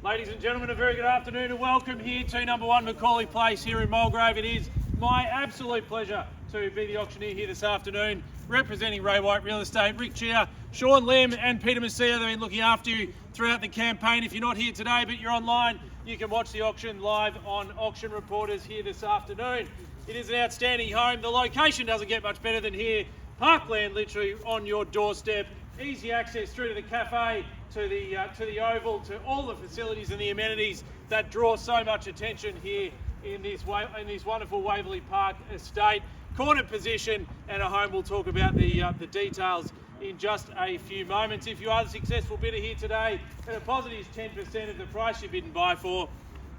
Ladies and gentlemen, a very good afternoon and welcome here to number 1 Macaulay Place here in Mulgrave. It is my absolute pleasure to be the auctioneer here this afternoon, representing Ray White Real Estate. Rick Cheah, Shaun Lim and Peter Macia, they've been looking after you throughout the campaign. If you're not here today but you're online, you can watch the auction live on Auction Reporters here this afternoon. It is an outstanding home. The location doesn't get much better than here. Parkland literally on your doorstep. Easy access through to the cafe, to the oval, to all the facilities and the amenities that draw so much attention here in this wonderful Waverley Park estate. Corner position and a home. We'll talk about the details in just a few moments. If you are the successful bidder here today, the deposit is 10% of the price you've bid and buy for.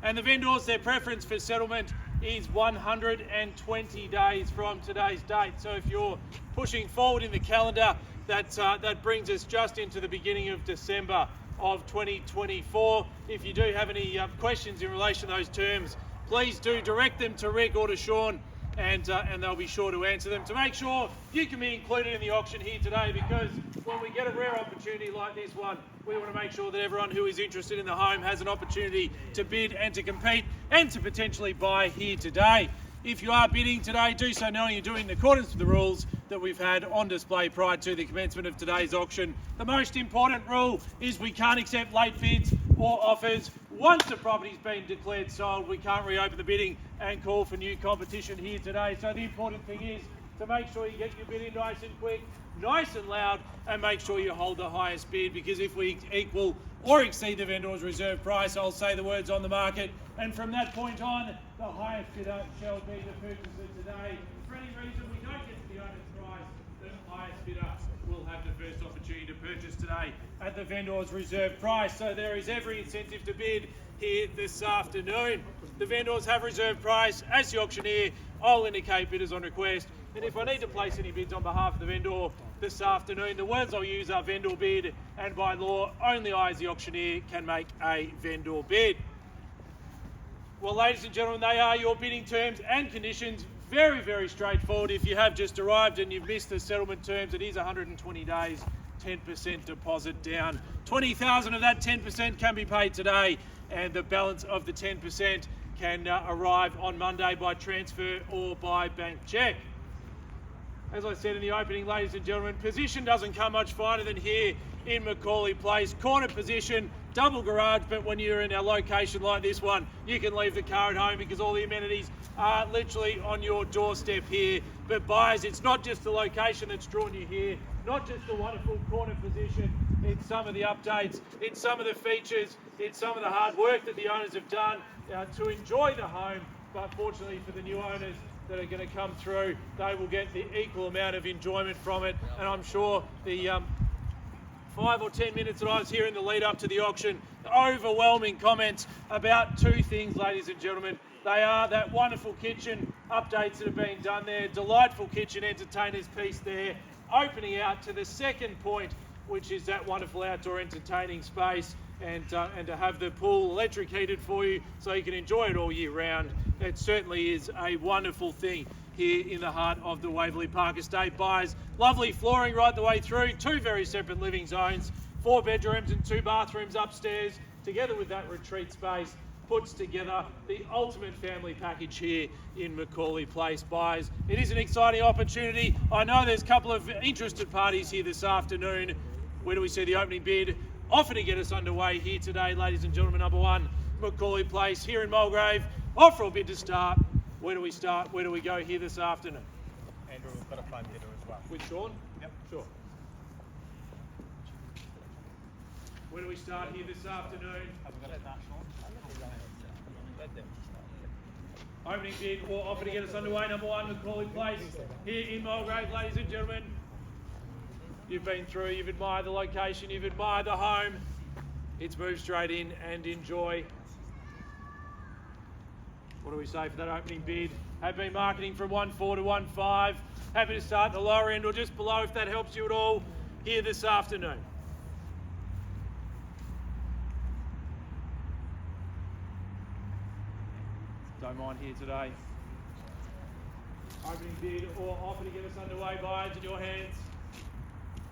And the vendors, their preference for settlement is 120 days from today's date. So if you're pushing forward in the calendar, that brings us just into the beginning of December of 2024. If you do have any questions in relation to those terms, please do direct them to Rick or to Shaun, and they'll be sure to answer them. To make sure you can be included in the auction here today, because when we get a rare opportunity like this one, we want to make sure that everyone who is interested in the home has an opportunity to bid and to compete and to potentially buy here today. If you are bidding today, do so knowing you're doing in accordance with the rules that we've had on display prior to the commencement of today's auction. The most important rule is we can't accept late bids or offers. Once the property's been declared sold, we can't reopen the bidding and call for new competition here today. So the important thing is to make sure you get your bid in nice and quick, nice and loud, and make sure you hold the highest bid, because if we equal or exceed the vendor's reserve price, I'll say the words on the market, and from that point on, the highest bidder shall be the purchaser today. For any reason we don't get to the owner's price, the highest bidder will have the first opportunity to purchase today at the vendor's reserve price. So there is every incentive to bid here this afternoon. The vendors have reserve price. As the auctioneer, I'll indicate bidders on request, and if I need to place any bids on behalf of the vendor this afternoon, the words I'll use are vendor bid, and by law, only I as the auctioneer can make a vendor bid. Well, ladies and gentlemen, they are your bidding terms and conditions. Very, very straightforward. If you have just arrived and you've missed the settlement terms, it is 120 days, 10% deposit down. 20,000 of that 10% can be paid today, and the balance of the 10% can arrive on Monday by transfer or by bank cheque. As I said in the opening, ladies and gentlemen, position doesn't come much finer than here in Macaulay Place. Corner position, double garage, but when you're in a location like this one, you can leave the car at home because all the amenities are literally on your doorstep here. But buyers, it's not just the location that's drawn you here, not just the wonderful corner position, it's some of the updates, it's some of the features, it's some of the hard work that the owners have done to enjoy the home. But fortunately for the new owners that are going to come through, they will get the equal amount of enjoyment from it. And I'm sure the 5 or 10 minutes that I was here in the lead up to the auction, overwhelming comments about two things, ladies and gentlemen. They are that wonderful kitchen updates that have been done there, delightful kitchen entertainers piece there, opening out to the second point, which is that wonderful outdoor entertaining space, and to have the pool electric heated for you so you can enjoy it all year round. It certainly is a wonderful thing here in the heart of the Waverley Park estate. Buyers, lovely flooring right the way through, 2 very separate living zones, 4 bedrooms and 2 bathrooms upstairs, together with that retreat space, puts together the ultimate family package here in Macaulay Place. Buyers, it is an exciting opportunity. I know there's a couple of interested parties here this afternoon. Where do we see the opening bid? Offer to get us underway here today, ladies and gentlemen. Number 1 Macaulay Place here in Mulgrave. Offer or bid to start. Where do we start? Where do we go here this afternoon? Andrew, we've got a phone bidder as well. With Shaun? Yep. Sure. Where do we start here this afternoon? Have we got a start, Shaun? Let them start. Opening bid or offer to get us underway. Number 1 Macaulay Place here in Mulgrave, ladies and gentlemen. You've been through, you've admired the location, you've admired the home. It's moved straight in and enjoy. What do we say for that opening bid? Have been marketing from 1.4 to 1.5. Happy to start at the lower end or just below if that helps you at all here this afternoon. Don't mind here today. Opening bid or offer to get us underway, buyers, in your hands.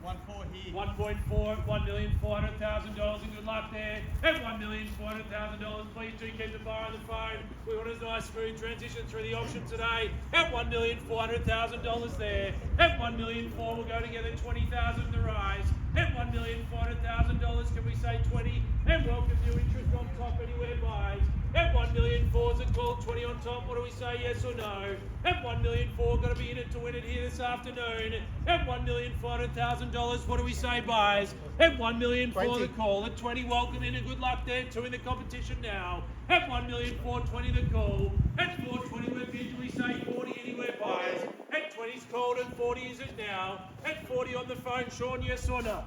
1.4 here. 1.4, $1,400,000 in good luck. mark there at $1,400,000. Please do keep the buyer on the phone. We want a nice smooth transition through the auction today at $1,400,000 there. At $1,400,000 we'll go together 20,000 the rise. At $1,400,000 can we say 20? And welcome new interest on top anywhere buys. At $1,400,000 is a call, 20 on top. What do we say, yes or no? At $1,400,000 got to be in it to win it here this afternoon. At $1,400,000, what do we say, buys? At $1,400,000 the call. At 20, welcome in and good luck there. 2 in the competition now. At $1,420 the call. At $420 we're bid. Do we say 40 anywhere buys? At 20's called and 40 is it now. At 40 on the phone, Shaun, yes or no?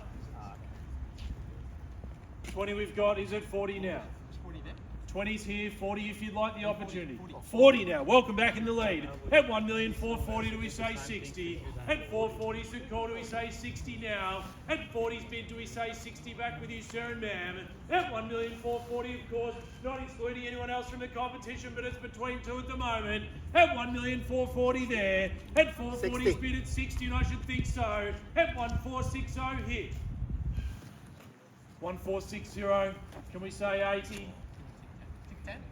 20 we've got is at 40 now. 20's here, 40 if you'd like the opportunity. 40 now, welcome back in the lead. At $1,440,000 do we say 60? At $440's the call, do we say 60 now? At 40's bid, do we say 60 back with you, sir and ma'am? At $1,440,000 of course, not excluding anyone else from the competition, but it's between two at the moment. At $1,440,000 there. At $440's bid at 60, and I should think so. At $1,460 hit. 1,460, can we say 80?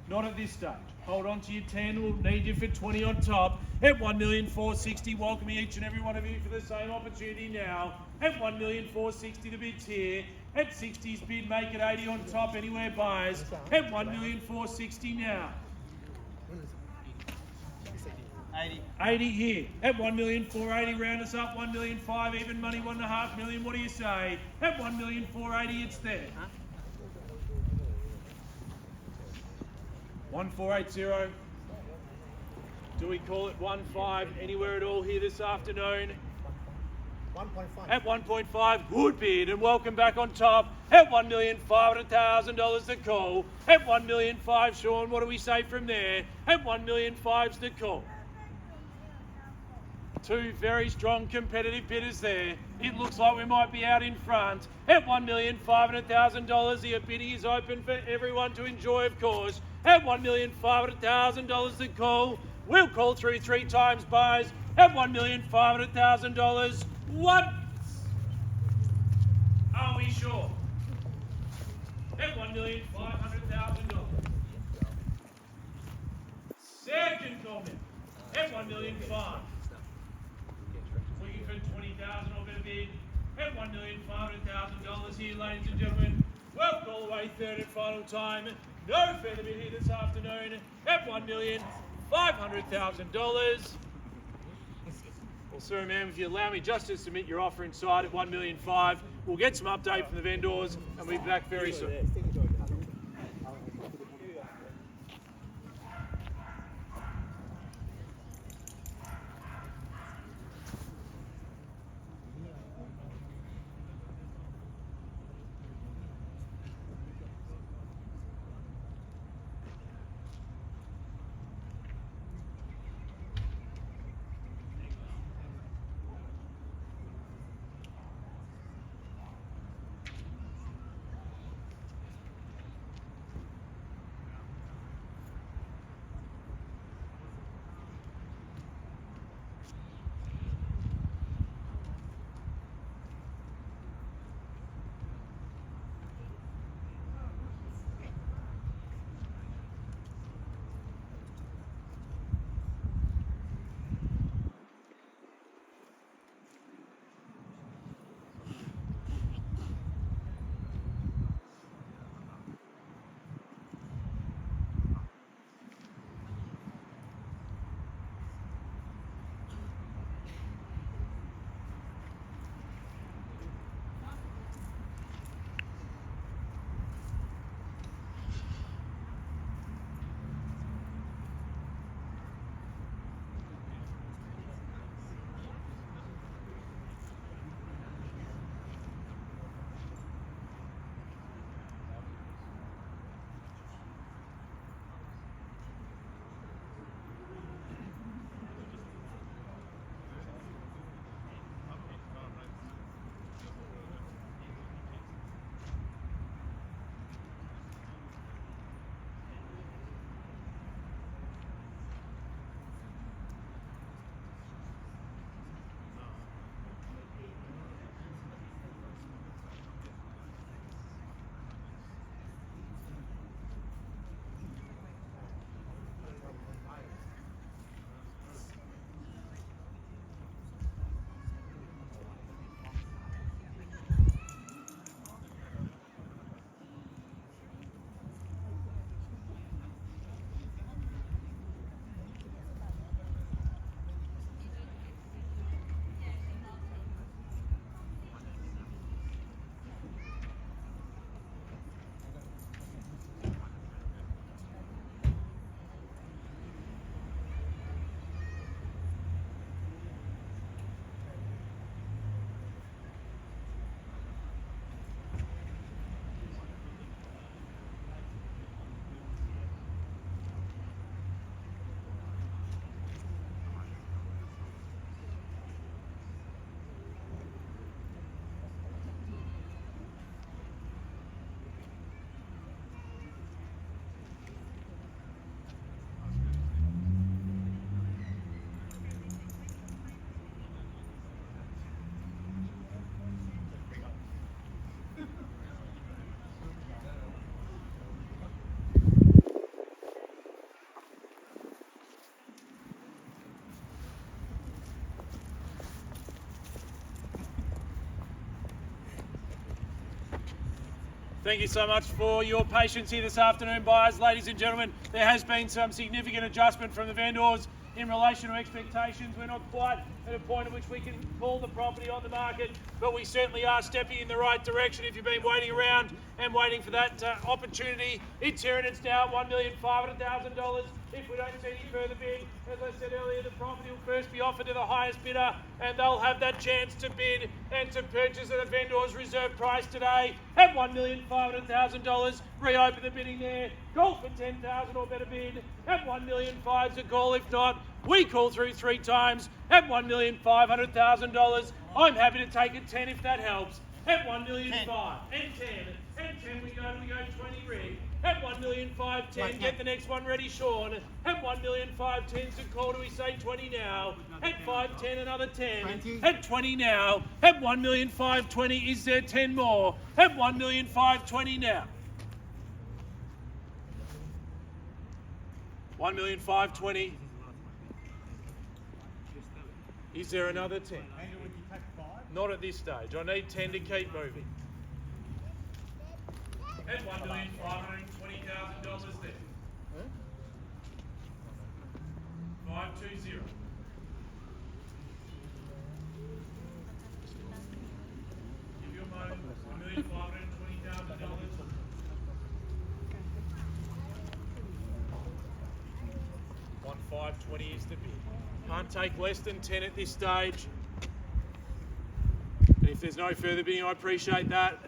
Not at this stage. Hold on to your 10. We'll need you for 20 on top. At $1,460,000, welcoming each and every one of you for the same opportunity now. At $1,460,000, the bid's here. At 60's bid, make it 80 on top. Anywhere buys. At $1,460,000 now. 80 here. At $1,480,000, round us up. $1,500,000, even money, $1.5 million. What do you say? At $1,480,000, it's there. 1,480. Do we call it 1.5 anywhere at all here this afternoon? 1.5. At 1.5, good bid, and welcome back on top. At $1,500,000 the call. At $1,500,000, Shaun, what do we say from there? At $1,500,000's the call. Two very strong competitive bidders there. It looks like we might be out in front. At $1,500,000, the bidding is open for everyone to enjoy, of course. At $1,500,000 the call. We'll call through 3 times, buys. At $1,500,000 once. Are we sure? At $1,500,000. Second comment. At $1,500,000. Looking for 20,000 or better bid. At $1,500,000 here, ladies and gentlemen. Well, call away third and final time. No further bid here this afternoon. At $1,500,000. Well, sir, ma'am, if you allow me just to submit your offer inside at $1,500,000, we'll get some update from the vendors and we'll be back very soon. Thank you so much for your patience here this afternoon, buyers. Ladies and gentlemen, there has been some significant adjustment from the vendors in relation to expectations. We're not quite at a point at which we can call the property on the market, but we certainly are stepping in the right direction. If you've been waiting around and waiting for that opportunity, it's here and it's now at $1,500,000. If we don't see any further bid, as I said earlier, the property will first be offered to the highest bidder and they'll have that chance to bid and to purchase at a vendor's reserve price today at $1,500,000. Reopen the bidding there. Call for 10,000 or better bid at $1,500,000 to call. If not, we call through 3 times at $1,500,000. I'm happy to take a 10 if that helps. At $1,500,000 and 10 and 10 we go 20 rig. At $1,500,000 10. Get the next one ready, Sean. At $1,500,000 10 to call. Do we say 20 now? At 5 10 another 10. 20. At 20 now. At $1,500,000 20. Is there 10 more? At $1,500,000 20 now. $1,500,000 20. Is there another 10? Not at this stage. I need 10 to keep moving. At $1,520,000 there. 520. Give you a moment. $1,520,000. $1,520 is the bid. Can't take less than 10 at this stage. And if there's no further bidding, I appreciate that.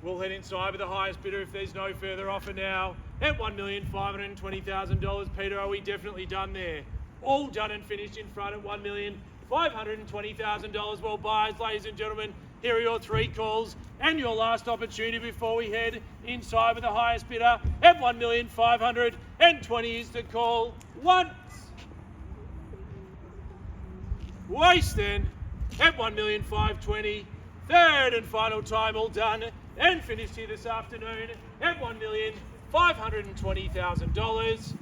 We'll head inside with the highest bidder if there's no further offer now. At $1,520,000. Peter, are we definitely done there? All done and finished in front at $1,520,000. Well, buyers, ladies and gentlemen, here are your 3 calls and your last opportunity before we head inside with the highest bidder. At $1,520 is the call. Once. Waste then. At $1,520,000. Third and final time, all done and finished here this afternoon at $1,520,000.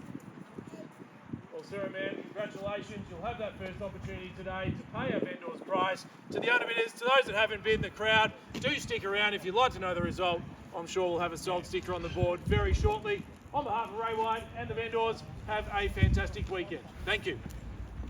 Well, Sarah, man, congratulations. You'll have that first opportunity today to pay our vendor's price. To the underbidders, to those that haven't bid in the crowd, do stick around if you'd like to know the result. I'm sure we'll have a sold sticker on the board very shortly. On behalf of Ray White and the vendors, have a fantastic weekend. Thank you.